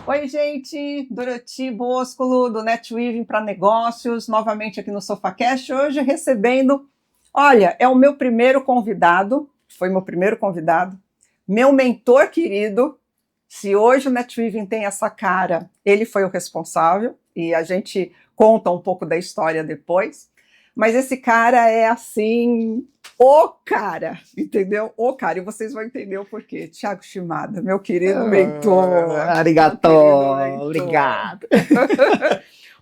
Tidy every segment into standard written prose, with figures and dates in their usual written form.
Oi, gente, Doroti Boscolo, do NetWeaving para Negócios, novamente aqui no SofaCast, hoje recebendo, olha, é o meu primeiro convidado, foi meu primeiro convidado, meu mentor querido. Se hoje o NetWeaving tem essa cara, ele foi o responsável, e a gente conta um pouco da história depois, mas esse cara é assim, o cara, entendeu? O cara, e vocês vão entender o porquê. Thiago Shimada, meu querido mentor. Meu Arigato, querido mentor. obrigado.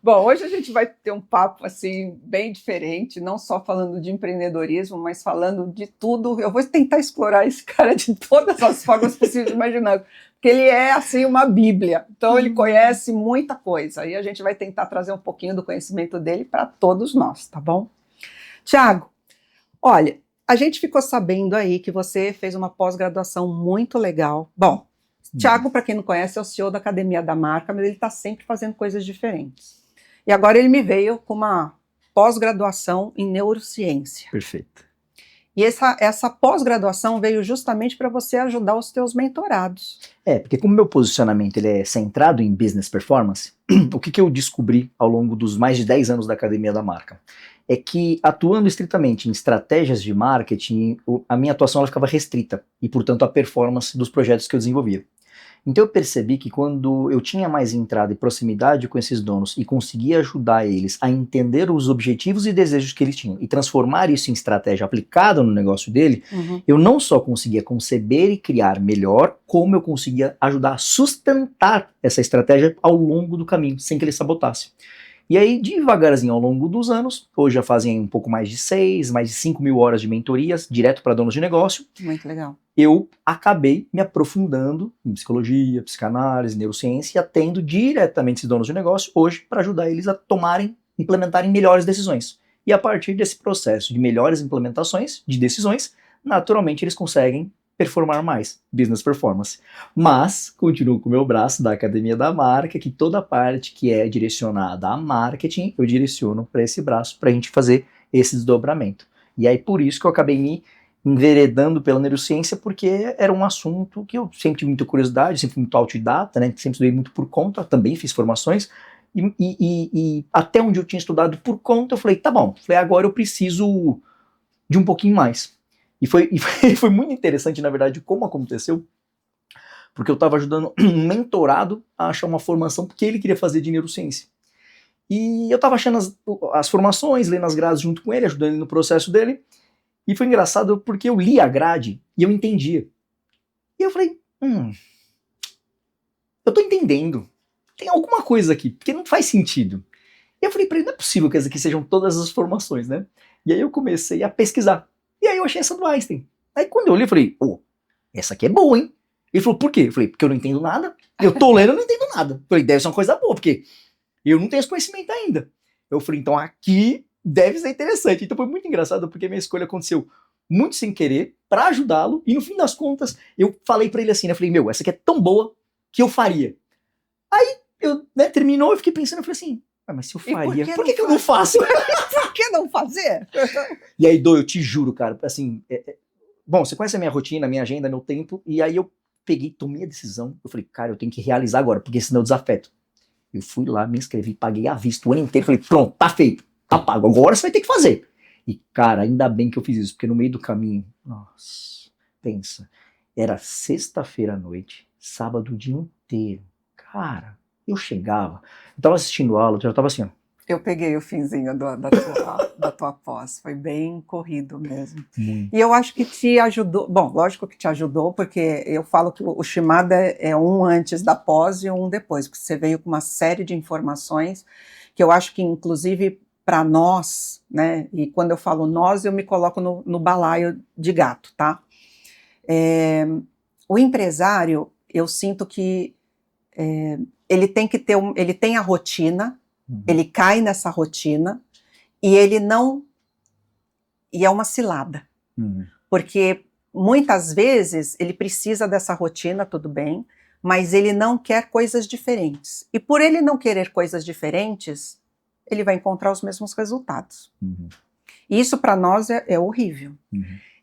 Bom, hoje a gente vai ter um papo assim bem diferente, não só falando de empreendedorismo, mas falando de tudo. Eu vou tentar explorar esse cara de todas as formas possíveis e imagináveis, porque ele é assim uma bíblia. Então ele conhece muita coisa e a gente vai tentar trazer um pouquinho do conhecimento dele para todos nós, tá bom? Thiago, olha, a gente ficou sabendo aí que você fez uma pós-graduação muito legal. Bom, Thiago, para quem não conhece, é o CEO da Academia da Marca, mas ele está sempre fazendo coisas diferentes. E agora ele me veio com uma pós-graduação em neurociência. Perfeito. E essa pós-graduação veio justamente para você ajudar os teus mentorados. Porque como meu posicionamento ele é centrado em business performance, o que eu descobri ao longo dos mais de 10 anos da Academia da Marca? É que atuando estritamente em estratégias de marketing, a minha atuação ela ficava restrita e, portanto, a performance dos projetos que eu desenvolvia. Então eu percebi que quando eu tinha mais entrada e proximidade com esses donos e conseguia ajudar eles a entender os objetivos e desejos que eles tinham e transformar isso em estratégia aplicada no negócio dele, eu não só conseguia conceber e criar melhor, como eu conseguia ajudar a sustentar essa estratégia ao longo do caminho, sem que ele sabotasse. E aí, devagarzinho, ao longo dos anos, hoje já fazem um pouco mais de 5 mil horas de mentorias, direto para donos de negócio. Muito legal. Eu acabei me aprofundando em psicologia, psicanálise, neurociência, e atendo diretamente esses donos de negócio hoje para ajudar eles a implementarem melhores decisões. E a partir desse processo de melhores implementações de decisões, naturalmente eles conseguem performar mais, business performance. Mas continuo com o meu braço da Academia da Marca, que toda a parte que é direcionada a marketing, eu direciono para esse braço para a gente fazer esse desdobramento. E aí por isso que eu acabei me enveredando pela neurociência, porque era um assunto que eu sempre tive muita curiosidade, sempre fui muito autodidata, né? Sempre estudei muito por conta, também fiz formações, e até onde eu tinha estudado por conta, eu falei, tá bom, agora eu preciso de um pouquinho mais. E foi muito interessante, na verdade, como aconteceu, porque eu estava ajudando um mentorado a achar uma formação que ele queria fazer de neurociência. E eu estava achando as formações, lendo as grades junto com ele, ajudando ele no processo dele. E foi engraçado porque eu li a grade e eu entendia. E eu falei, eu tô entendendo. Tem alguma coisa aqui, porque não faz sentido. E eu falei pra ele, não é possível que essas aqui sejam todas as formações, né? E aí eu comecei a pesquisar. E aí eu achei essa do Einstein. Aí quando eu li, eu falei, essa aqui é boa, hein? Ele falou, por quê? Eu falei, porque eu não entendo nada. Eu tô lendo, eu não entendo nada. Eu falei, deve ser uma coisa boa, porque eu não tenho esse conhecimento ainda. Eu falei, então aqui deve ser interessante. Então foi muito engraçado, porque minha escolha aconteceu muito sem querer, pra ajudá-lo, e no fim das contas, eu falei pra ele assim, né? Eu falei, essa aqui é tão boa que eu faria. Aí, terminou, eu fiquei pensando, eu falei assim, mas se eu faria, por que eu não faço? Por que não fazer? E aí, eu te juro, cara, assim, bom, você conhece a minha rotina, a minha agenda, meu tempo, e aí eu tomei a decisão, eu falei, cara, eu tenho que realizar agora, porque senão eu desafeto. Eu fui lá, me inscrevi, paguei à vista o ano inteiro, falei, pronto, tá feito, tá pago, agora você vai ter que fazer. E, cara, ainda bem que eu fiz isso, porque no meio do caminho, nossa, pensa, era sexta-feira à noite, sábado o dia inteiro. Cara, eu chegava, eu tava assistindo aula, eu já tava assim, ó. Eu peguei o finzinho da tua pós, foi bem corrido mesmo. Muito. E eu acho que te ajudou, bom, lógico que te ajudou, porque eu falo que o Shimada é um antes da pós e um depois, porque você veio com uma série de informações que eu acho que, inclusive, para nós, né, e quando eu falo nós, eu me coloco no balaio de gato, tá? O empresário, eu sinto que ele tem que ter, ele tem a rotina, ele cai nessa rotina e ele não, e é uma cilada, porque muitas vezes ele precisa dessa rotina, tudo bem, mas ele não quer coisas diferentes, e por ele não querer coisas diferentes, ele vai encontrar os mesmos resultados. E isso para nós é horrível.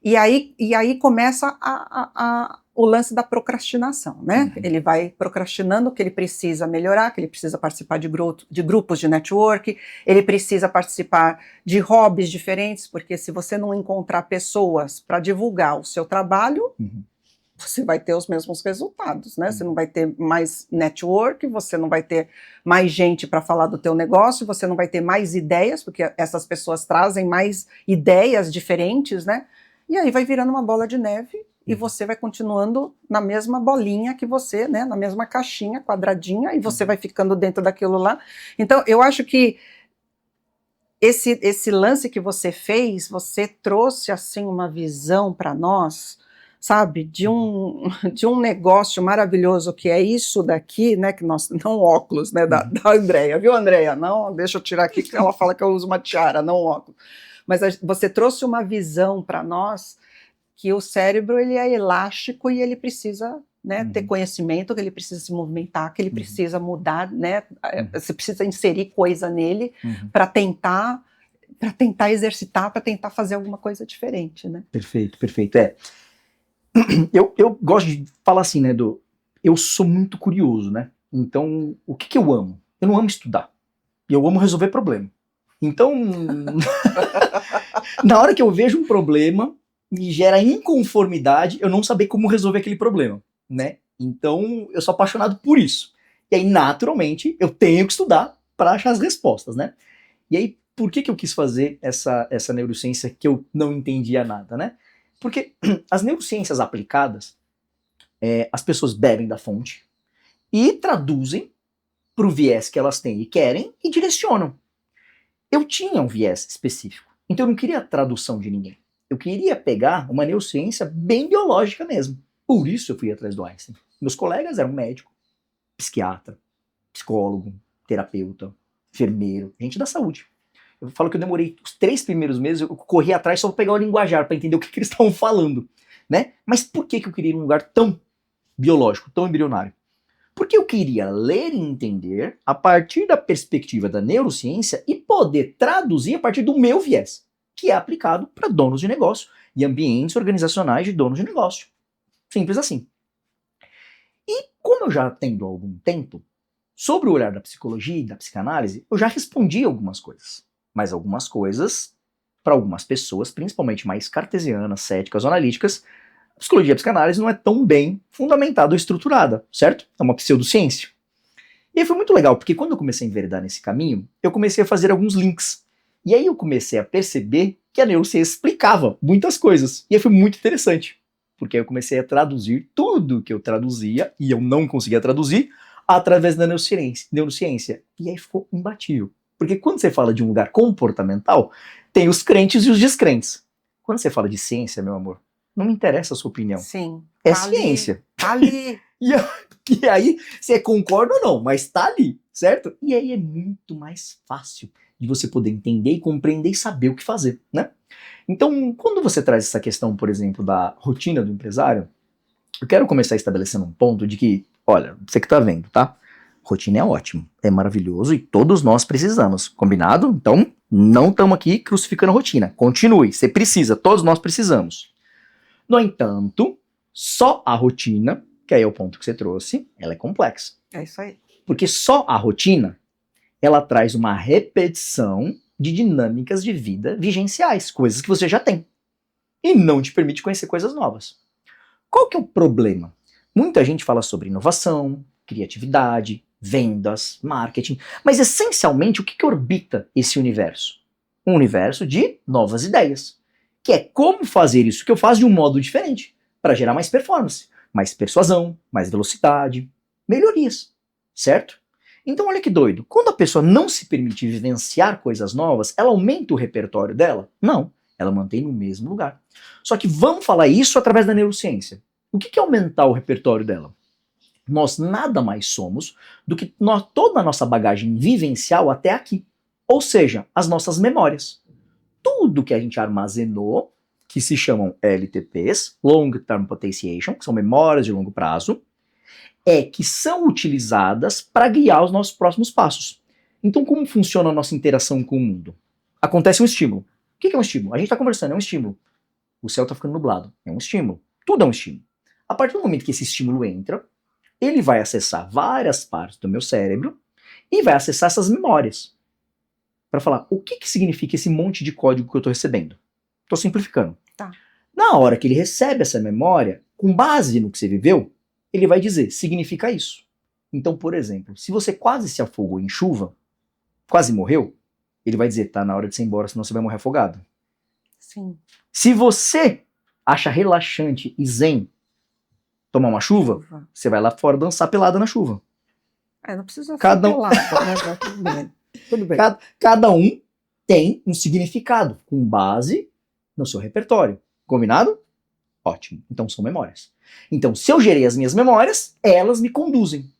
E aí começa o lance da procrastinação, né? Ele vai procrastinando o que ele precisa melhorar, que ele precisa participar de grupos de network, ele precisa participar de hobbies diferentes, porque se você não encontrar pessoas para divulgar o seu trabalho, você vai ter os mesmos resultados, né? Você não vai ter mais network, você não vai ter mais gente para falar do teu negócio, você não vai ter mais ideias, porque essas pessoas trazem mais ideias diferentes, né? E aí vai virando uma bola de neve e você vai continuando na mesma bolinha que você, né? Na mesma caixinha quadradinha e você vai ficando dentro daquilo lá. Então, eu acho que esse lance que você fez, você trouxe assim uma visão para nós, sabe, de um negócio maravilhoso que é isso daqui, né, que nós, não óculos, né, da Andrea, viu, Andrea? Não, deixa eu tirar aqui, que ela fala que eu uso uma tiara, não óculos. Mas você trouxe uma visão para nós que o cérebro, ele é elástico e ele precisa, né, ter conhecimento, que ele precisa se movimentar, que ele precisa mudar, né, você precisa inserir coisa nele para tentar exercitar, para tentar fazer alguma coisa diferente, né? Perfeito, perfeito. Eu gosto de falar assim, né, eu sou muito curioso, né? Então, o que eu amo? Eu não amo estudar. Eu amo resolver problema. Então, na hora que eu vejo um problema, me gera inconformidade eu não saber como resolver aquele problema, né? Então, eu sou apaixonado por isso. E aí, naturalmente, eu tenho que estudar para achar as respostas, né? E aí, por que eu quis fazer essa neurociência que eu não entendia nada, né? Porque as neurociências aplicadas, as pessoas bebem da fonte e traduzem para o viés que elas têm e querem e direcionam. Eu tinha um viés específico, então eu não queria a tradução de ninguém. Eu queria pegar uma neurociência bem biológica mesmo. Por isso eu fui atrás do Einstein. Meus colegas eram médico, psiquiatra, psicólogo, terapeuta, enfermeiro, gente da saúde. Eu falo que eu demorei os 3 primeiros meses, eu corri atrás só para pegar o linguajar, para entender o que eles estavam falando, né? Mas por que eu queria um lugar tão biológico, tão embrionário? Porque eu queria ler e entender a partir da perspectiva da neurociência e poder traduzir a partir do meu viés, que é aplicado para donos de negócio e ambientes organizacionais de donos de negócio. Simples assim. E como eu já atendo há algum tempo, sobre o olhar da psicologia e da psicanálise, eu já respondi algumas coisas. Mas algumas coisas, para algumas pessoas, principalmente mais cartesianas, céticas ou analíticas, a psicologia e a psicanálise não é tão bem fundamentada ou estruturada, certo? É uma pseudociência. E aí foi muito legal, porque quando eu comecei a enveredar nesse caminho, eu comecei a fazer alguns links. E aí eu comecei a perceber que a neurociência explicava muitas coisas. E aí foi muito interessante, porque aí eu comecei a traduzir tudo que eu traduzia, e eu não conseguia traduzir, através da neurociência. E aí ficou imbatível. Porque quando você fala de um lugar comportamental, tem os crentes e os descrentes. Quando você fala de ciência, meu amor, não me interessa a sua opinião. Sim. É ciência. Tá ali. E aí, você concorda ou não, mas tá ali, certo? E aí é muito mais fácil de você poder entender e compreender e saber o que fazer, né? Então, quando você traz essa questão, por exemplo, da rotina do empresário, eu quero começar estabelecendo um ponto de que, olha, você que tá vendo, tá? Rotina é ótimo, é maravilhoso e todos nós precisamos, combinado? Então, não estamos aqui crucificando a rotina. Continue, você precisa, todos nós precisamos. No entanto, só a rotina, que aí é o ponto que você trouxe, ela é complexa. É isso aí. Porque só a rotina, ela traz uma repetição de dinâmicas de vida vigenciais, coisas que você já tem. E não te permite conhecer coisas novas. Qual que é o problema? Muita gente fala sobre inovação, criatividade, vendas, marketing, mas essencialmente o que orbita esse universo? Um universo de novas ideias, que é como fazer isso que eu faço de um modo diferente, para gerar mais performance, mais persuasão, mais velocidade, melhorias, certo? Então olha que doido, quando a pessoa não se permite vivenciar coisas novas, ela aumenta o repertório dela? Não, ela mantém no mesmo lugar. Só que vamos falar isso através da neurociência. O que é aumentar o repertório dela? Nós nada mais somos do que toda a nossa bagagem vivencial até aqui. Ou seja, as nossas memórias. Tudo que a gente armazenou, que se chamam LTPs, Long Term Potentiation, que são memórias de longo prazo, que são utilizadas para guiar os nossos próximos passos. Então, como funciona a nossa interação com o mundo? Acontece um estímulo. O que é um estímulo? A gente está conversando, é um estímulo. O céu está ficando nublado, é um estímulo. Tudo é um estímulo. A partir do momento que esse estímulo entra, ele vai acessar várias partes do meu cérebro e vai acessar essas memórias. Para falar, o que significa esse monte de código que eu estou recebendo? Estou simplificando. Tá. Na hora que ele recebe essa memória, com base no que você viveu, ele vai dizer, significa isso. Então, por exemplo, se você quase se afogou em chuva, quase morreu, ele vai dizer, tá na hora de você ir embora, senão você vai morrer afogado. Sim. Se você acha relaxante e zen tomar uma chuva, você vai lá fora dançar pelada na chuva. Não precisa Cada ficar pelada, né? Tudo bem. Tudo bem. Cada um tem um significado com base no seu repertório. Combinado? Ótimo. Então são memórias. Então, se eu gerei as minhas memórias, elas me conduzem.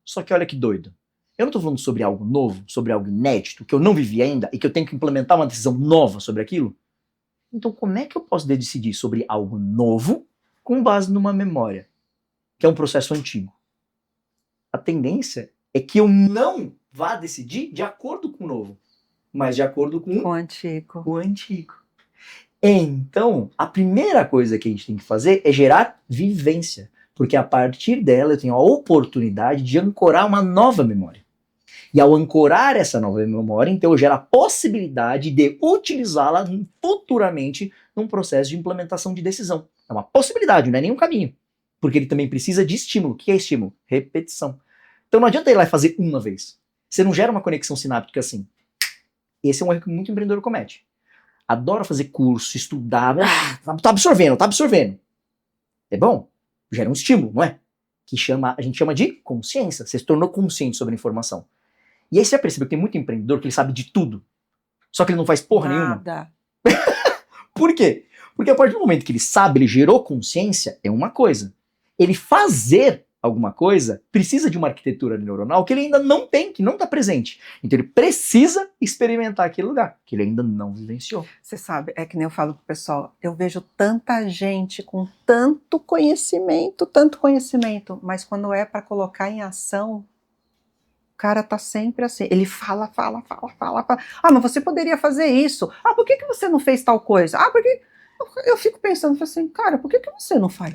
Só que olha que doido. Eu não tô falando sobre algo novo, sobre algo inédito, que eu não vivi ainda e que eu tenho que implementar uma decisão nova sobre aquilo. Então, como é que eu posso decidir sobre algo novo com base numa memória, que é um processo antigo? A tendência é que eu não vá decidir de acordo com o novo, mas de acordo com o antigo. O antigo. Então, a primeira coisa que a gente tem que fazer é gerar vivência, porque a partir dela eu tenho a oportunidade de ancorar uma nova memória. E ao ancorar essa nova memória, então eu gero a possibilidade de utilizá-la futuramente num processo de implementação de decisão. É uma possibilidade, não é nenhum caminho. Porque ele também precisa de estímulo. O que é estímulo? Repetição. Então não adianta ir lá e fazer uma vez. Você não gera uma conexão sináptica assim. Esse é um erro que muito empreendedor comete. Adora fazer curso, estudar. Tá absorvendo. É bom? Gera um estímulo, não é? A gente chama de consciência. Você se tornou consciente sobre a informação. E aí você já percebeu que tem muito empreendedor que ele sabe de tudo. Só que ele não faz porra nenhuma. Por quê? Porque a partir do momento que ele sabe, ele gerou consciência, é uma coisa. Ele fazer alguma coisa precisa de uma arquitetura neuronal que ele ainda não tem, que não está presente. Então ele precisa experimentar aquele lugar, que ele ainda não vivenciou. Você sabe, é que nem eu falo pro pessoal, eu vejo tanta gente com tanto conhecimento, mas quando é para colocar em ação, o cara tá sempre assim, ele fala. Ah, mas você poderia fazer isso. Ah, por que você não fez tal coisa? Ah, porque... Eu fico pensando assim, cara, por que você não faz?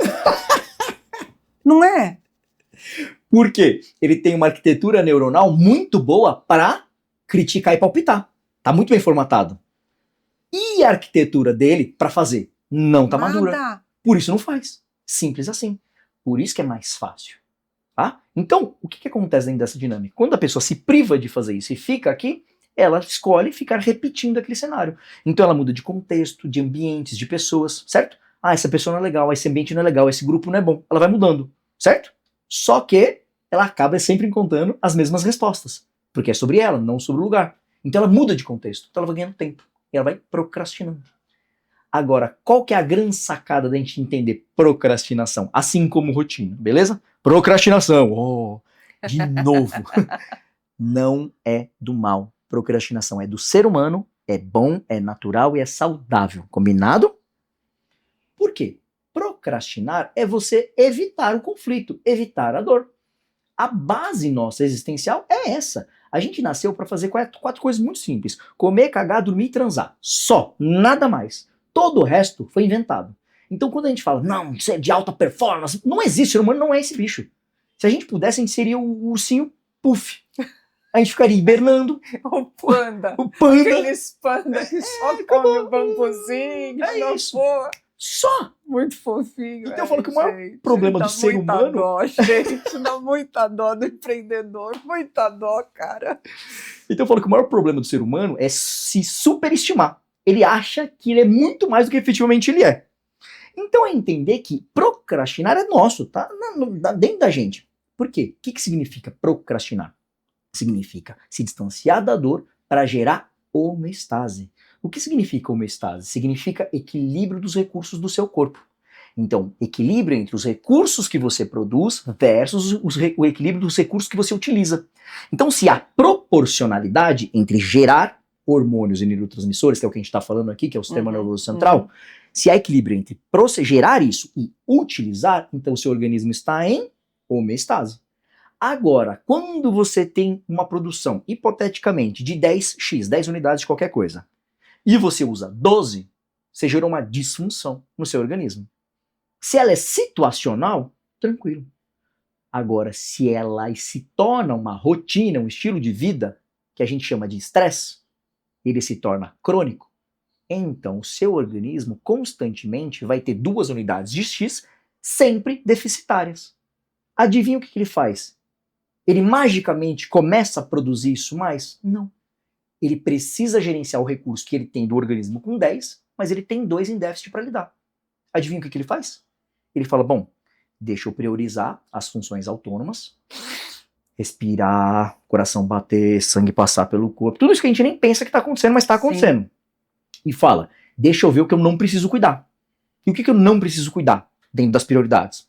Não é? Por quê? Ele tem uma arquitetura neuronal muito boa para criticar e palpitar. Tá muito bem formatado. E a arquitetura dele para fazer não tá madura. Por isso não faz. Simples assim. Por isso que é mais fácil. Tá? Então, o que acontece dentro dessa dinâmica? Quando a pessoa se priva de fazer isso e fica aqui, ela escolhe ficar repetindo aquele cenário. Então ela muda de contexto, de ambientes, de pessoas, certo? Ah, essa pessoa não é legal, esse ambiente não é legal, esse grupo não é bom. Ela vai mudando, certo? Só que ela acaba sempre encontrando as mesmas respostas, porque é sobre ela, não sobre o lugar. Então ela muda de contexto, então ela vai ganhando tempo, e ela vai procrastinando. Agora, qual que é a grande sacada da gente entender procrastinação, assim como rotina, beleza? Procrastinação, de novo. Não é do mal. Procrastinação é do ser humano, é bom, é natural e é saudável. Combinado? Por quê? Procrastinar é você evitar o conflito, evitar a dor. A base nossa existencial é essa. A gente nasceu para fazer quatro coisas muito simples: comer, cagar, dormir e transar. Só, nada mais. Todo o resto foi inventado. Então quando a gente fala, não, isso é de alta performance, não existe, o ser humano não é esse bicho. Se a gente pudesse, a gente seria o ursinho Puff. A gente ficaria hibernando. O panda. Aqueles panda que só come o bambuzinho. É isso. Boa. Só. Muito fofinho. Então eu falo que o maior problema do ser humano... Dó, gente, dá muita dó do empreendedor. Muita dó, cara. Então eu falo que o maior problema do ser humano é se superestimar. Ele acha que ele é muito mais do que efetivamente ele é. Então é entender que procrastinar é nosso, tá dentro da gente. Por quê? O que significa procrastinar? Significa se distanciar da dor para gerar homeostase. O que significa homeostase? Significa equilíbrio dos recursos do seu corpo. Então, equilíbrio entre os recursos que você produz versus o equilíbrio dos recursos que você utiliza. Então, se há proporcionalidade entre gerar hormônios e neurotransmissores, que é o que a gente está falando aqui, que é o sistema nervoso central, se há equilíbrio entre gerar isso e utilizar, então o seu organismo está em homeostase. Agora, quando você tem uma produção, hipoteticamente, de 10x, 10 unidades de qualquer coisa, e você usa 12, você gerou uma disfunção no seu organismo. Se ela é situacional, tranquilo. Agora, se ela se torna uma rotina, um estilo de vida, que a gente chama de estresse, ele se torna crônico, então o seu organismo constantemente vai ter 2 unidades de X sempre deficitárias. Adivinha o que ele faz? Ele magicamente começa a produzir isso mais? Não. Ele precisa gerenciar o recurso que ele tem do organismo com 10, mas ele tem 2 em déficit para lidar. Adivinha o que ele faz? Ele fala, bom, deixa eu priorizar as funções autônomas, respirar, coração bater, sangue passar pelo corpo, tudo isso que a gente nem pensa que está acontecendo, mas está acontecendo. Sim. E fala, deixa eu ver o que eu não preciso cuidar. E o que eu não preciso cuidar dentro das prioridades?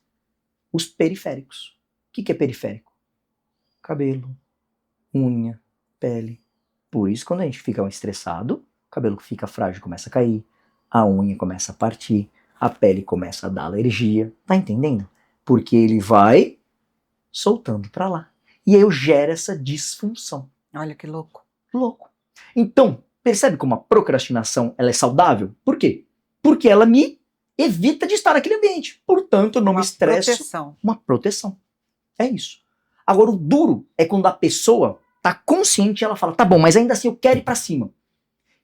Os periféricos. O que é periférico? Cabelo, unha, pele. Por isso, quando a gente fica estressado, o cabelo fica frágil, começa a cair, a unha começa a partir, a pele começa a dar alergia. Tá entendendo? Porque ele vai soltando pra lá. E aí eu gero essa disfunção. Olha que louco. Louco. Então, percebe como a procrastinação ela é saudável? Por quê? Porque ela me evita de estar naquele ambiente. Portanto, eu não me estresso. Proteção. Uma proteção. É isso. Agora, o duro é quando a pessoa tá consciente e ela fala, tá bom, mas ainda assim eu quero ir pra cima.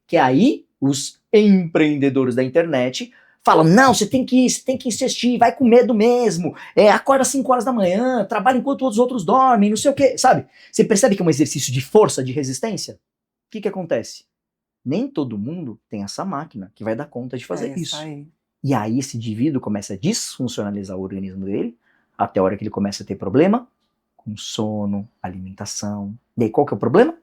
Que aí, os empreendedores da internet falam, não, você tem que ir, você tem que insistir, vai com medo mesmo, acorda às 5 horas da manhã, trabalha enquanto os outros dormem, não sei o quê, sabe? Você percebe que é um exercício de força, de resistência? O que acontece? Nem todo mundo tem essa máquina que vai dar conta de fazer isso. Aí. E aí esse indivíduo começa a desfuncionalizar o organismo dele, até a hora que ele começa a ter problema com sono, alimentação. E aí qual que é o problema?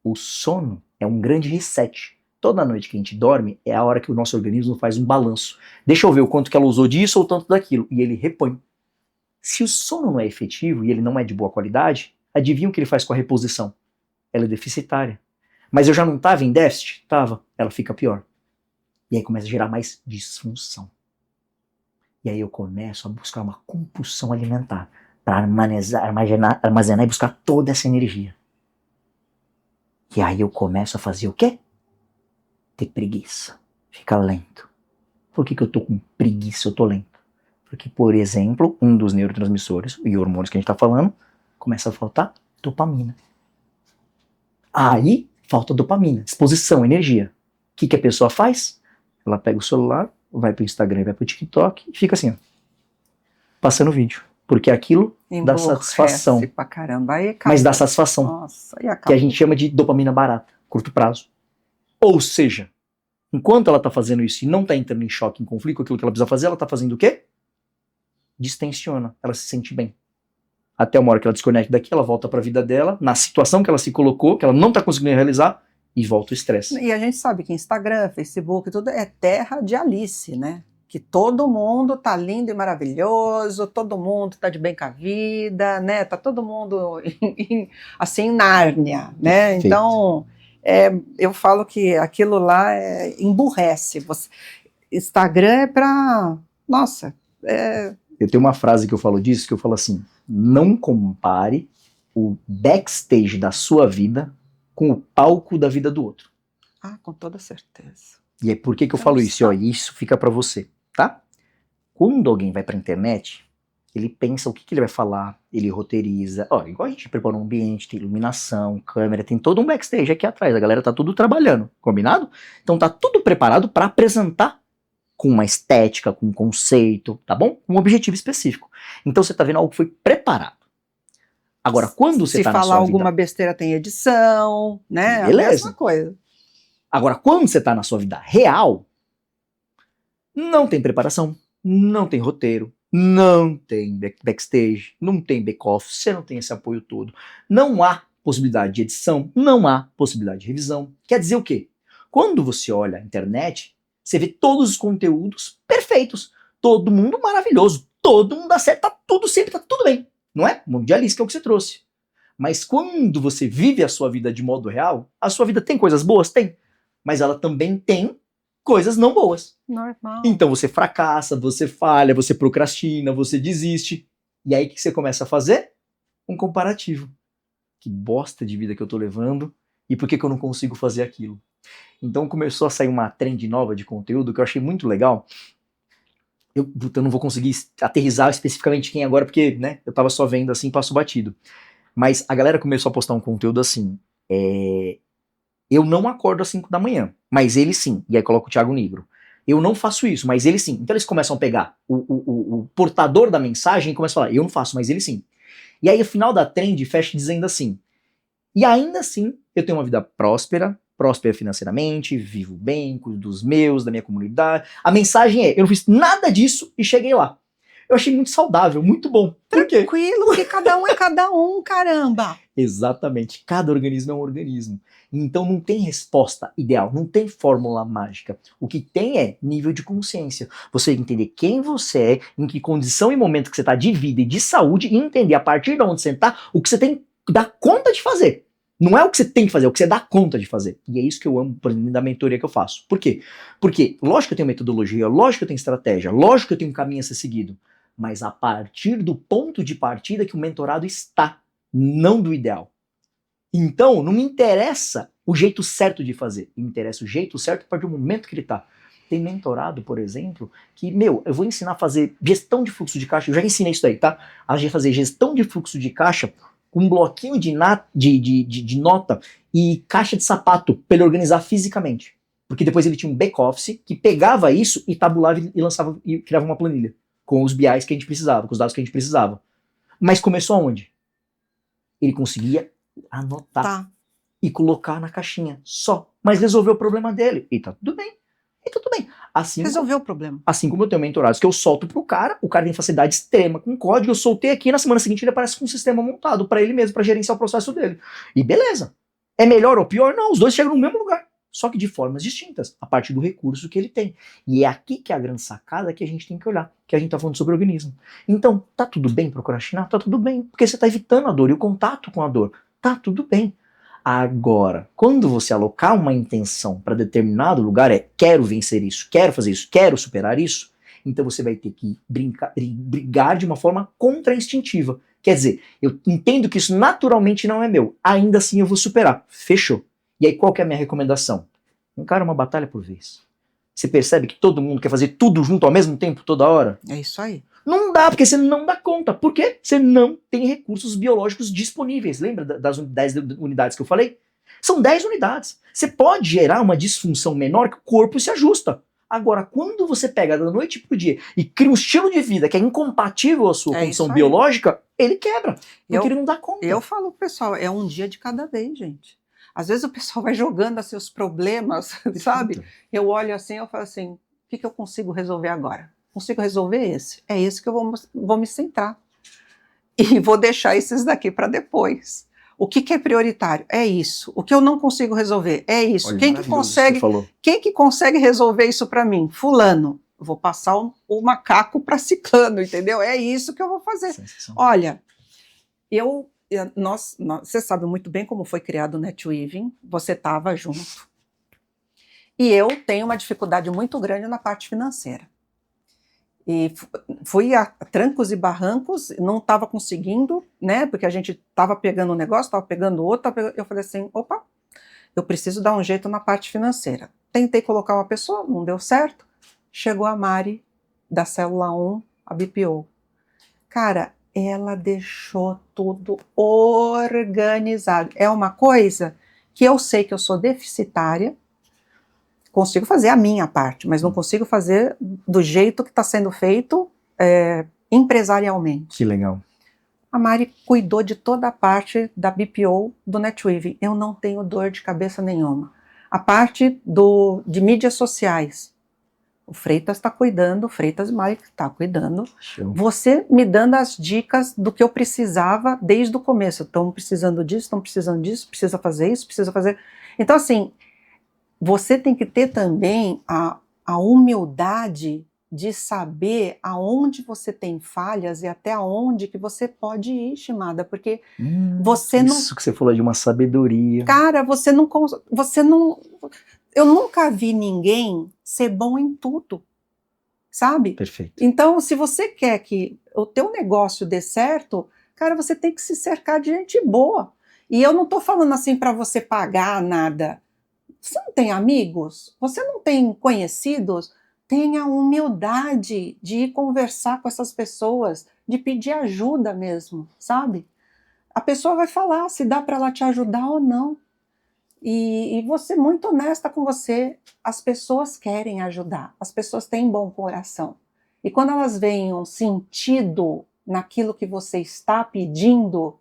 O sono é um grande reset. Toda noite que a gente dorme é a hora que o nosso organismo faz um balanço. Deixa eu ver o quanto que ela usou disso ou tanto daquilo. E ele repõe. Se o sono não é efetivo e ele não é de boa qualidade, adivinha o que ele faz com a reposição? Ela é deficitária. Mas eu já não estava em déficit? Tava. Ela fica pior. E aí começa a gerar mais disfunção. E aí eu começo a buscar uma compulsão alimentar para armazenar e buscar toda essa energia. E aí eu começo a fazer o quê? Ter preguiça. Ficar lento. Por que eu tô com preguiça, eu tô lento? Porque, por exemplo, um dos neurotransmissores e hormônios que a gente tá falando, começa a faltar dopamina. Aí, falta dopamina, disposição, energia. O que a pessoa faz? Ela pega o celular, vai pro Instagram, vai pro TikTok e fica assim, ó, passando vídeo. Porque aquilo dá satisfação. Pra caramba. Aí mas dá satisfação. Nossa, aí que a gente chama de dopamina barata, curto prazo. Ou seja, enquanto ela tá fazendo isso e não tá entrando em choque, em conflito com aquilo que ela precisa fazer, ela tá fazendo o quê? Distensiona, ela se sente bem. Até uma hora que ela desconecta daqui, ela volta pra vida dela, na situação que ela se colocou, que ela não tá conseguindo realizar, e volta o estresse. E a gente sabe que Instagram, Facebook, tudo é terra de Alice, né? Que todo mundo tá lindo e maravilhoso, todo mundo tá de bem com a vida, né? Tá todo mundo assim em Nárnia, né? Perfeito. Então, eu falo que aquilo lá emburrece. Instagram é pra... Nossa, Eu tenho uma frase que eu falo disso, que eu falo assim, não compare o backstage da sua vida com o palco da vida do outro. Ah, com toda certeza. E aí, por que eu falo isso? E, ó, isso fica pra você, tá? Quando alguém vai pra internet, ele pensa o que ele vai falar, ele roteiriza. Ó, igual a gente prepara um ambiente, tem iluminação, câmera, tem todo um backstage aqui atrás, a galera tá tudo trabalhando, combinado? Então tá tudo preparado pra apresentar com uma estética, com um conceito, tá bom? Com um objetivo específico. Então você tá vendo algo que foi preparado. Agora, quando você tá na sua vida... Se falar alguma besteira tem edição, né? Beleza. A mesma coisa. Agora, quando você tá na sua vida real, não tem preparação, não tem roteiro, não tem backstage, não tem back-office, você não tem esse apoio todo. Não há possibilidade de edição, não há possibilidade de revisão. Quer dizer o quê? Quando você olha a internet, você vê todos os conteúdos perfeitos, todo mundo maravilhoso, todo mundo acerta, tá tudo sempre, tá tudo bem. Não é? Mundialista, que é o que você trouxe. Mas quando você vive a sua vida de modo real, a sua vida tem coisas boas? Tem. Mas ela também tem coisas não boas. Normal. Então você fracassa, você falha, você procrastina, você desiste. E aí o que você começa a fazer? Um comparativo. Que bosta de vida que eu tô levando e por que eu não consigo fazer aquilo? Então começou a sair uma trend nova de conteúdo que eu achei muito legal. Puta, eu não vou conseguir aterrissar especificamente quem agora, porque, né, eu tava só vendo assim, passo batido. Mas a galera começou a postar um conteúdo assim, eu não acordo às 5 da manhã, mas ele sim. E aí coloca o Thiago Negro. Eu não faço isso, mas ele sim. Então eles começam a pegar o portador da mensagem e começam a falar, eu não faço, mas ele sim. E aí o final da trend fecha dizendo assim, e ainda assim eu tenho uma vida próspera financeiramente, vivo bem, cuido dos meus, da minha comunidade. A mensagem é, eu não fiz nada disso e cheguei lá. Eu achei muito saudável, muito bom. Por quê? Tranquilo, porque cada um é cada um, caramba. Exatamente. Cada organismo é um organismo. Então não tem resposta ideal, não tem fórmula mágica. O que tem é nível de consciência. Você entender quem você é, em que condição e momento que você está de vida e de saúde, e entender a partir de onde você está, o que você tem que dar conta de fazer. Não é o que você tem que fazer, é o que você dá conta de fazer. E é isso que eu amo, por exemplo, da mentoria que eu faço. Por quê? Porque, lógico que eu tenho metodologia, lógico que eu tenho estratégia, lógico que eu tenho um caminho a ser seguido, mas a partir do ponto de partida que o mentorado está, não do ideal. Então, não me interessa o jeito certo de fazer, me interessa o jeito certo a partir do momento que ele está. Tem mentorado, por exemplo, que, eu vou ensinar a fazer gestão de fluxo de caixa, eu já ensinei isso daí, tá? A gente fazer gestão de fluxo de caixa com um bloquinho de nota e caixa de sapato para ele organizar fisicamente. Porque depois ele tinha um back-office que pegava isso e tabulava e lançava e criava uma planilha com os BIs que a gente precisava, com os dados que a gente precisava. Mas começou aonde? Ele conseguia anotar e colocar na caixinha só. Mas resolveu o problema dele. E tá tudo bem. E tudo bem. Assim, resolveu o problema. Assim como eu tenho mentorados que eu solto pro cara, o cara tem facilidade extrema com código, eu soltei aqui, na semana seguinte ele aparece com um sistema montado para ele mesmo, para gerenciar o processo dele. E beleza. É melhor ou pior? Não, os dois chegam no mesmo lugar. Só que de formas distintas, a partir do recurso que ele tem. E é aqui que é a grande sacada que a gente tem que olhar, que a gente tá falando sobre organismo. Então, tá tudo bem procrastinar? Tá tudo bem, porque você tá evitando a dor e o contato com a dor. Tá tudo bem. Agora, quando você alocar uma intenção para determinado lugar, quero vencer isso, quero fazer isso, quero superar isso, então você vai ter que brigar de uma forma contra-instintiva. Quer dizer, eu entendo que isso naturalmente não é meu, ainda assim eu vou superar. Fechou. E aí qual que é a minha recomendação? Encara uma batalha por vez. Você percebe que todo mundo quer fazer tudo junto ao mesmo tempo, toda hora? É isso aí. Não dá, porque você não dá conta. Por quê? Você não tem recursos biológicos disponíveis. Lembra das 10 unidades que eu falei? São 10 unidades. Você pode gerar uma disfunção menor que o corpo se ajusta. Agora, quando você pega da noite pro dia e cria um estilo de vida que é incompatível à sua condição biológica, ele quebra. Porque ele não dá conta. Eu falo pro pessoal, é um dia de cada vez, gente. Às vezes o pessoal vai jogando assim, os problemas, sabe? Eu olho assim, eu falo assim, o que eu consigo resolver agora? Consigo resolver esse? É esse que eu vou me centrar. E vou deixar esses daqui para depois. O que é prioritário? É isso. O que eu não consigo resolver? É isso. Olha, quem que consegue resolver isso para mim? Fulano. Eu vou passar o macaco para ciclano, entendeu? É isso que eu vou fazer. Olha, você sabe muito bem como foi criado o NetWeaving, você estava junto. E eu tenho uma dificuldade muito grande na parte financeira. E fui a trancos e barrancos, não estava conseguindo, né? Porque a gente estava pegando um negócio, estava pegando outro. Eu falei assim: opa, eu preciso dar um jeito na parte financeira. Tentei colocar uma pessoa, não deu certo. Chegou a Mari, da Célula 1, a BPO. Cara, ela deixou tudo organizado. É uma coisa que eu sei que eu sou deficitária. Consigo fazer a minha parte, mas não consigo fazer do jeito que está sendo feito empresarialmente. Que legal. A Mari cuidou de toda a parte da BPO do NetWeaving. Eu não tenho dor de cabeça nenhuma. A parte de mídias sociais. O Freitas está cuidando, o Freitas Mike está cuidando. Show. Você me dando as dicas do que eu precisava desde o começo. Estão precisando disso, precisa fazer isso, precisa fazer... Então, assim... Você tem que ter também a humildade de saber aonde você tem falhas e até aonde que você pode ir, Shimada, porque você não... Isso que você falou de uma sabedoria. Cara, você não... Eu nunca vi ninguém ser bom em tudo, sabe? Perfeito. Então, se você quer que o teu negócio dê certo, cara, você tem que se cercar de gente boa. E eu não tô falando assim para você pagar nada. Você não tem amigos? Você não tem conhecidos? tenha humildade de ir conversar com essas pessoas, de pedir ajuda mesmo, sabe? A pessoa vai falar se dá para ela te ajudar ou não. E você muito honesta com você, as pessoas querem ajudar, as pessoas têm bom coração. E quando elas veem um sentido naquilo que você está pedindo,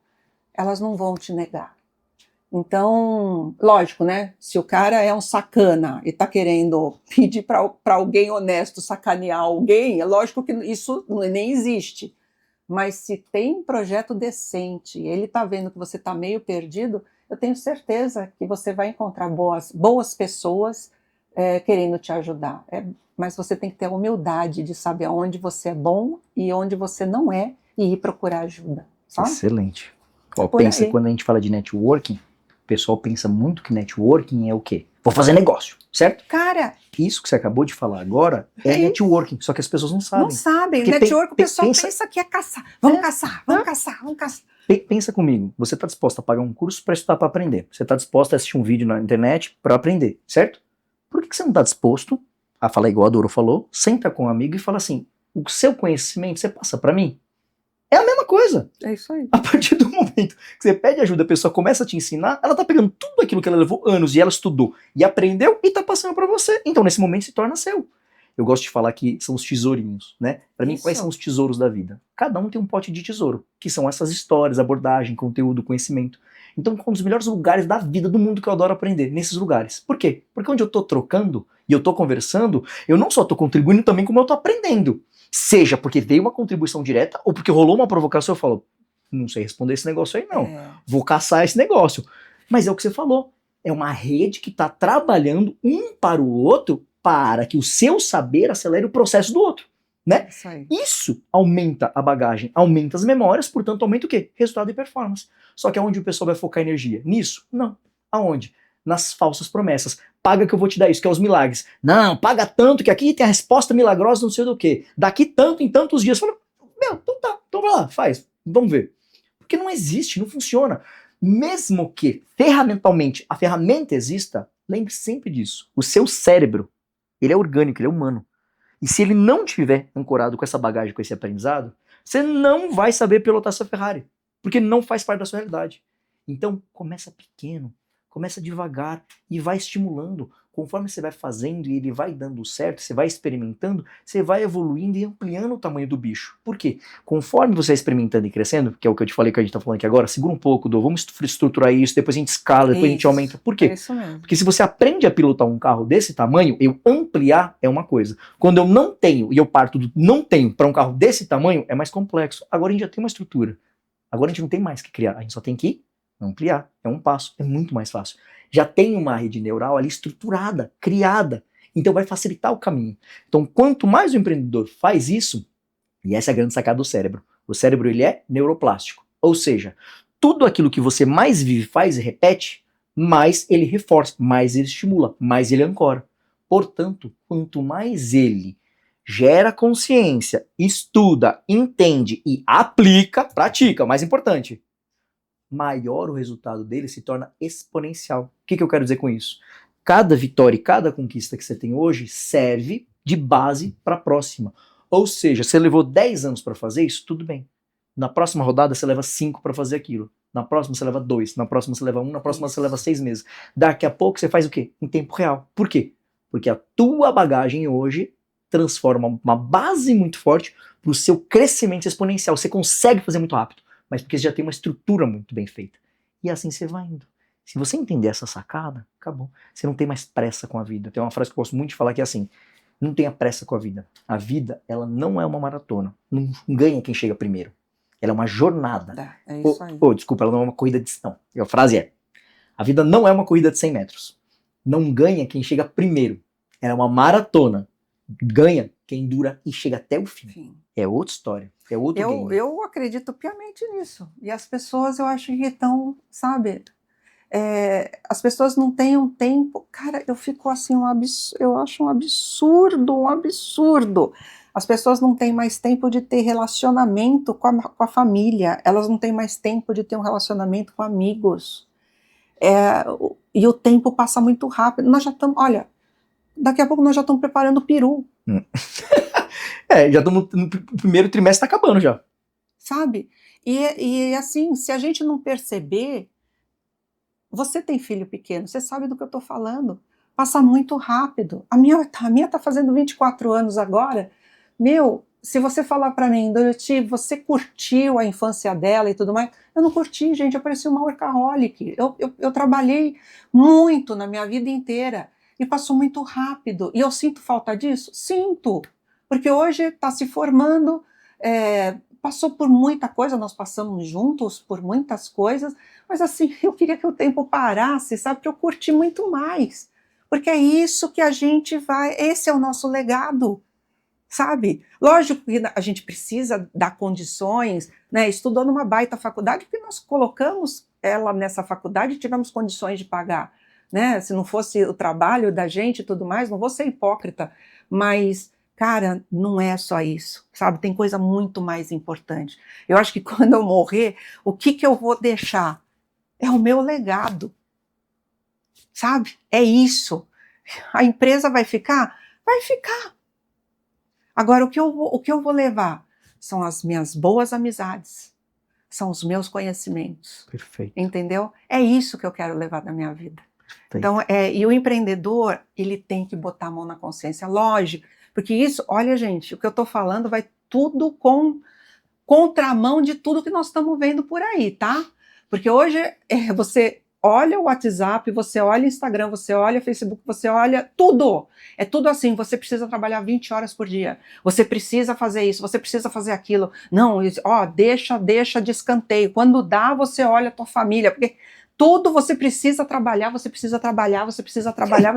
elas não vão te negar. Então, lógico, né? Se o cara é um sacana e tá querendo pedir para alguém honesto sacanear alguém, é lógico que isso nem existe. Mas se tem um projeto decente, ele tá vendo que você tá meio perdido, eu tenho certeza que você vai encontrar boas pessoas querendo te ajudar. Mas você tem que ter a humildade de saber onde você é bom e onde você não é e ir procurar ajuda. Sabe? Excelente. Ó, pensa, quando a gente fala de networking, o pessoal pensa muito que networking é o quê? Vou fazer negócio, certo? Cara, isso que você acabou de falar agora é networking, só que as pessoas não sabem. Não sabem. Networking, o pessoal pensa que é caçar. Vamos caçar, vamos caçar, vamos caçar. Pensa comigo, você está disposto a pagar um curso para estudar para aprender. Você está disposto a assistir um vídeo na internet para aprender, certo? Por que você não está disposto a falar igual a Doro falou, senta com um amigo e fala assim, o seu conhecimento você passa para mim? É a mesma coisa. É isso aí. A partir do momento que você pede ajuda, a pessoa começa a te ensinar, ela tá pegando tudo aquilo que ela levou anos e ela estudou e aprendeu e tá passando para você. Então, nesse momento, se torna seu. Eu gosto de falar que são os tesourinhos, né? Para mim, quais são os tesouros da vida? Cada um tem um pote de tesouro, que são essas histórias, abordagem, conteúdo, conhecimento. Então, um dos melhores lugares da vida do mundo que eu adoro aprender, nesses lugares. Por quê? Porque onde eu tô trocando e eu tô conversando, eu não só tô contribuindo também, como eu tô aprendendo. Seja porque veio uma contribuição direta ou porque rolou uma provocação, eu falo, não sei responder esse negócio aí não, vou caçar esse negócio. Mas é o que você falou, é uma rede que está trabalhando um para o outro para que o seu saber acelere o processo do outro, né? Isso aumenta a bagagem, aumenta as memórias, portanto aumenta o quê? Resultado e performance. Só que aonde o pessoal vai focar energia? Nisso? Não. Aonde? Nas falsas promessas. Paga que eu vou te dar isso, que é os milagres. Não, paga tanto que aqui tem a resposta milagrosa não sei do que. Daqui tanto em tantos dias. Fala, meu, então tá, então vai lá, faz, vamos ver. Porque não existe, não funciona. Mesmo que ferramentalmente a ferramenta exista, lembre sempre disso. O seu cérebro, ele é orgânico, ele é humano. E se ele não tiver ancorado com essa bagagem, com esse aprendizado, você não vai saber pilotar sua Ferrari. Porque não faz parte da sua realidade. Então, começa pequeno. Começa devagar e vai estimulando. Conforme você vai fazendo e ele vai dando certo, você vai experimentando, você vai evoluindo e ampliando o tamanho do bicho. Por quê? Conforme você vai experimentando e crescendo, que é o que eu te falei que a gente tá falando aqui agora, segura um pouco, vamos estruturar isso, depois a gente escala, depois a gente aumenta. Por quê? É isso mesmo. Porque se você aprende a pilotar um carro desse tamanho, eu ampliar é uma coisa. Quando eu não tenho e eu parto do não tenho para um carro desse tamanho, é mais complexo. Agora a gente já tem uma estrutura. Agora a gente não tem mais que criar, a gente só tem que ampliar, é um passo, é muito mais fácil. Já tem uma rede neural ali estruturada, criada, então vai facilitar o caminho. Então, quanto mais o empreendedor faz isso, e essa é a grande sacada do cérebro, o cérebro ele é neuroplástico, ou seja, tudo aquilo que você mais vive, faz e repete, mais ele reforça, mais ele estimula, mais ele ancora. Portanto, quanto mais ele gera consciência, estuda, entende e aplica, pratica, o mais importante, maior o resultado dele se torna exponencial. O que eu quero dizer com isso? Cada vitória e cada conquista que você tem hoje serve de base para a próxima. Ou seja, você levou 10 anos para fazer isso, tudo bem. Na próxima rodada você leva 5 para fazer aquilo. Na próxima você leva 2, na próxima você leva 1, na próxima você leva 6 meses. Daqui a pouco você faz o quê? Em tempo real. Por quê? Porque a tua bagagem hoje transforma uma base muito forte para o seu crescimento exponencial. Você consegue fazer muito rápido, mas porque você já tem uma estrutura muito bem feita. E assim você vai indo. Se você entender essa sacada, acabou. Você não tem mais pressa com a vida. Tem uma frase que eu gosto muito de falar que é assim, não tenha pressa com a vida. A vida, ela não é uma maratona. Não ganha quem chega primeiro. Ela é uma jornada. É isso aí. Desculpa, ela não é uma corrida de... Não, a frase é, a vida não é uma corrida de 100 metros. Não ganha quem chega primeiro. Ela é uma maratona. Ganha quem dura e chega até o fim. É outra história, é outro game. Eu acredito piamente nisso. E as pessoas, eu acho que estão, sabe, as pessoas não têm um tempo. Cara, eu fico assim, eu acho um absurdo. As pessoas não têm mais tempo de ter relacionamento com a família, elas não têm mais tempo de ter um relacionamento com amigos. E o tempo passa muito rápido. Nós já estamos, olha, Daqui a pouco nós já estamos preparando o peru. Já estamos no primeiro trimestre, tá acabando já. Sabe? E assim, se a gente não perceber, você tem filho pequeno, você sabe do que eu estou falando. Passa muito rápido. A minha tá fazendo 24 anos agora. Meu, se você falar para mim, Dorothy, você curtiu a infância dela e tudo mais? Eu não curti, gente, eu parecia uma workaholic. Eu trabalhei muito na minha vida inteira e passou muito rápido. E eu sinto falta disso? Sinto. Porque hoje está se formando, passou por muita coisa, nós passamos juntos por muitas coisas, mas assim, eu queria que o tempo parasse, sabe, para eu curtir muito mais. Porque é isso que a gente vai, esse é o nosso legado, sabe? Lógico que a gente precisa dar condições, né? Estudou numa baita faculdade, porque nós colocamos ela nessa faculdade e tivemos condições de pagar, né? Se não fosse o trabalho da gente e tudo mais, não vou ser hipócrita, mas, cara, não é só isso, sabe? Tem coisa muito mais importante. Eu acho que quando eu morrer, o que eu vou deixar? É o meu legado, sabe? É isso. A empresa vai ficar? Vai ficar. Agora, o que eu vou levar? São as minhas boas amizades, são os meus conhecimentos. Perfeito. Entendeu? É isso que eu quero levar da minha vida. Perfeito. Então, e o empreendedor, ele tem que botar a mão na consciência, lógico, porque isso, olha, gente, o que eu estou falando vai tudo com contramão de tudo que nós estamos vendo por aí, tá? Porque hoje você olha o WhatsApp, você olha o Instagram, você olha o Facebook, você olha tudo. É tudo assim, você precisa trabalhar 20 horas por dia, você precisa fazer isso, você precisa fazer aquilo. Não, deixa de escanteio. Quando dá, você olha a tua família, porque tudo você precisa trabalhar, você precisa trabalhar, você precisa trabalhar,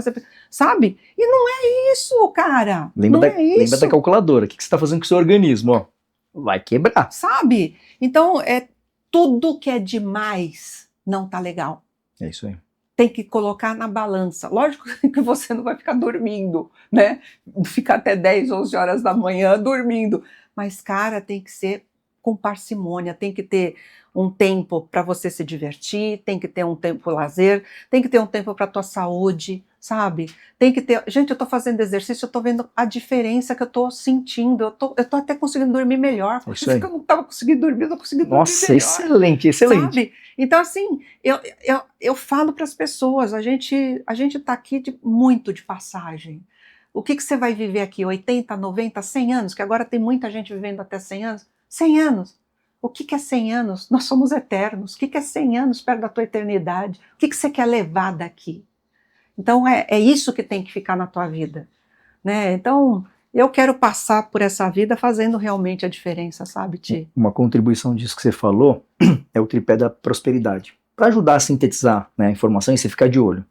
sabe? E não é isso, cara. Lembra da calculadora, o que você está fazendo com o seu organismo, ó? Vai quebrar. Sabe? Então, tudo que é demais não tá legal. É isso aí. Tem que colocar na balança. Lógico que você não vai ficar dormindo, né? Ficar até 10, 11 horas da manhã dormindo. Mas, cara, tem que ser com parcimônia, tem que ter um tempo para você se divertir, tem que ter um tempo para lazer, tem que ter um tempo para a tua saúde, sabe? Tem que ter... Gente, eu tô fazendo exercício, eu tô vendo a diferença que eu tô sentindo, eu tô até conseguindo dormir melhor, porque eu não tava conseguindo dormir, eu tô conseguindo dormir melhor. Nossa, excelente. Sabe? Então, assim, eu falo para as pessoas, a gente tá aqui muito de passagem. O que você vai viver aqui? 80, 90, 100 anos? Que agora tem muita gente vivendo até 100 anos. 100 anos. O que é 100 anos? Nós somos eternos. O que é 100 anos perto da tua eternidade? O que você quer levar daqui? Então, é isso que tem que ficar na tua vida, né? Então, eu quero passar por essa vida fazendo realmente a diferença, sabe, Ti? Uma contribuição disso que você falou é o tripé da prosperidade. Para ajudar a sintetizar, né, a informação e você ficar de olho.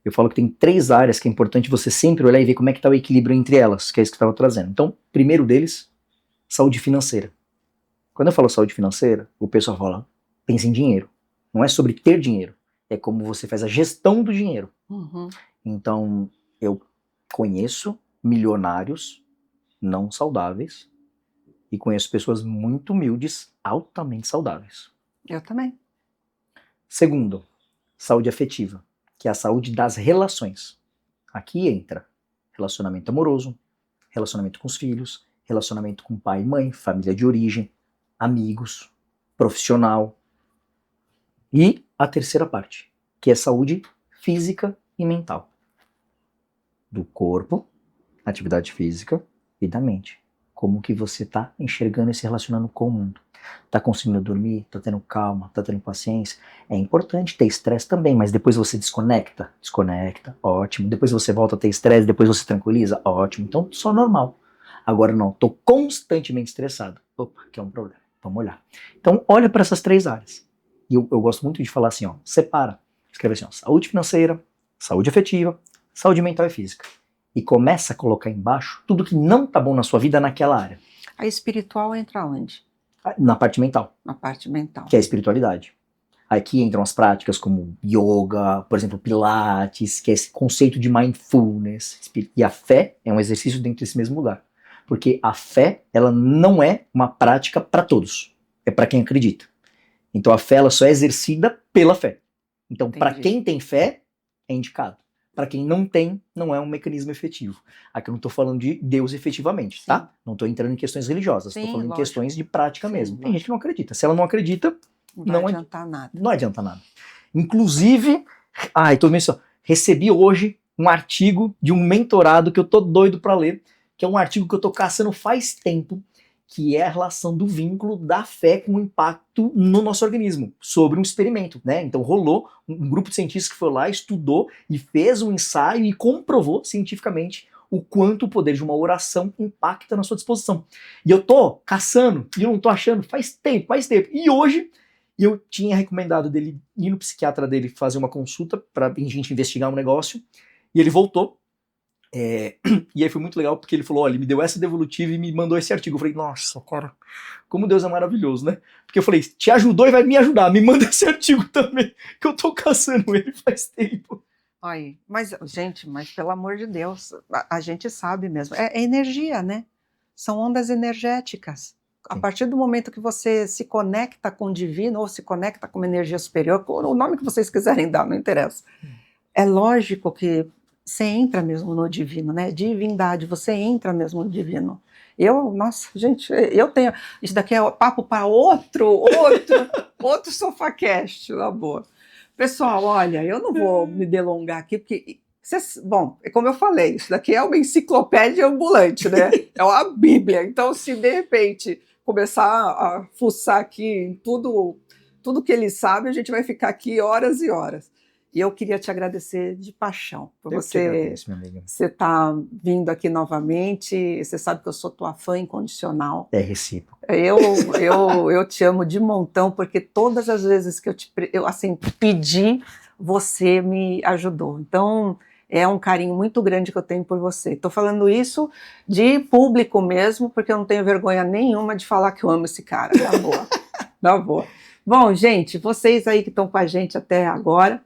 Eu falo que tem 3 áreas que é importante você sempre olhar e ver como é que está o equilíbrio entre elas, que é isso que eu estava trazendo. Então, primeiro deles, saúde financeira. Quando eu falo saúde financeira, o pessoal fala, pensa em dinheiro. Não é sobre ter dinheiro, é como você faz a gestão do dinheiro. Uhum. Então, eu conheço milionários não saudáveis e conheço pessoas muito humildes, altamente saudáveis. Eu também. Segundo, saúde afetiva, que é a saúde das relações. Aqui entra relacionamento amoroso, relacionamento com os filhos, relacionamento com pai e mãe, família de origem, amigos, profissional. E a terceira parte, que é saúde física e mental. Do corpo, atividade física e da mente. Como que você está enxergando e se relacionando com o mundo. Está conseguindo dormir? Está tendo calma? Está tendo paciência? É importante ter estresse também, mas depois você desconecta? Desconecta, ótimo. Depois você volta a ter estresse, depois você tranquiliza? Ótimo. Então, só normal. Agora não, estou constantemente estressado. Opa, que é um problema. Vamos olhar. Então, olha para essas 3 áreas. E eu gosto muito de falar assim, ó, separa. Escreve assim, ó, saúde financeira, saúde afetiva, saúde mental e física. E começa a colocar embaixo tudo que não tá bom na sua vida naquela área. A espiritual entra onde? Na parte mental. Na parte mental. Que é a espiritualidade. Aqui entram as práticas como yoga, por exemplo, pilates, que é esse conceito de mindfulness. E a fé é um exercício dentro desse mesmo lugar. Porque a fé, ela não é uma prática para todos. É para quem acredita. Então a fé, ela só é exercida pela fé. Então, para quem tem fé, é indicado. Para quem não tem, não é um mecanismo efetivo. Aqui eu não estou falando de Deus efetivamente, tá? Não estou entrando em questões religiosas, estou falando em questões de prática mesmo. Tem gente que não acredita. Se ela não acredita, não vai adiantar nada. Não adianta nada. Inclusive, tô mencionando, recebi hoje um artigo de um mentorado que eu tô doido para ler, que é um artigo que eu tô caçando faz tempo, que é a relação do vínculo da fé com o impacto no nosso organismo, sobre um experimento, né? Então rolou um grupo de cientistas que foi lá, estudou e fez um ensaio e comprovou cientificamente o quanto o poder de uma oração impacta na sua disposição. E eu tô caçando, e eu não tô achando faz tempo. E hoje, eu tinha recomendado dele ir no psiquiatra dele fazer uma consulta pra gente investigar um negócio, e ele voltou. E aí foi muito legal porque ele falou, olha, ele me deu essa devolutiva e me mandou esse artigo. Eu falei, nossa, cara, como Deus é maravilhoso, né? Porque eu falei, te ajudou e vai me ajudar, me manda esse artigo também, que eu tô caçando ele faz tempo. Aí, mas, gente, pelo amor de Deus, a gente sabe mesmo, é energia, né? São ondas energéticas. A partir do momento que você se conecta com o divino, ou se conecta com uma energia superior, o nome que vocês quiserem dar, não interessa. É lógico que você entra mesmo no divino, né? Divindade, você entra mesmo no divino. Nossa, gente, eu tenho... Isso daqui é papo para outro SofaCast, na boa. Pessoal, olha, eu não vou me delongar aqui, porque... Bom, como eu falei, isso daqui é uma enciclopédia ambulante, né? É uma bíblia. Então, se de repente começar a fuçar aqui em tudo que ele sabe, a gente vai ficar aqui horas e horas. E eu queria te agradecer de paixão por você estar vindo aqui novamente. Você sabe que eu sou tua fã incondicional. É recíproco. Eu te amo de montão, porque todas as vezes que eu pedi, você me ajudou. Então, é um carinho muito grande que eu tenho por você. Estou falando isso de público mesmo, porque eu não tenho vergonha nenhuma de falar que eu amo esse cara. Na boa. Na boa. Bom, gente, vocês aí que estão com a gente até agora,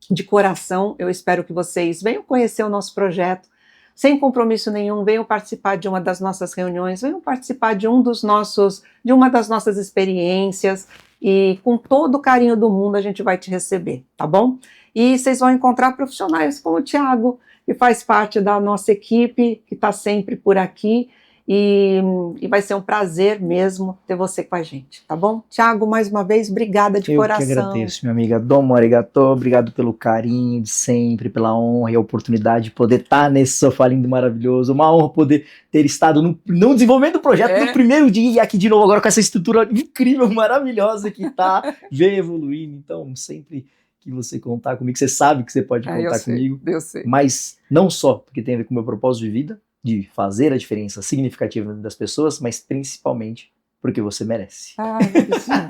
de coração, eu espero que vocês venham conhecer o nosso projeto, sem compromisso nenhum, venham participar de uma das nossas reuniões, venham participar de uma das nossas experiências, e com todo o carinho do mundo a gente vai te receber, tá bom? E vocês vão encontrar profissionais como o Thiago, que faz parte da nossa equipe, que está sempre por aqui, e vai ser um prazer mesmo ter você com a gente, tá bom? Thiago, mais uma vez, obrigada de coração. Eu que agradeço, minha amiga. Domo arigato, obrigado pelo carinho de sempre, pela honra e a oportunidade de poder estar nesse sofá lindo e maravilhoso. Uma honra poder ter estado no desenvolvimento do projeto no primeiro dia e aqui de novo agora com essa estrutura incrível, maravilhosa que tá, vem evoluindo. Então, sempre que você contar comigo, você sabe que você pode contar comigo. Eu sei. Mas não só porque tem a ver com o meu propósito de vida, de fazer a diferença significativa das pessoas, mas principalmente porque você merece. Ai,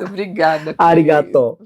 obrigada. Arigato.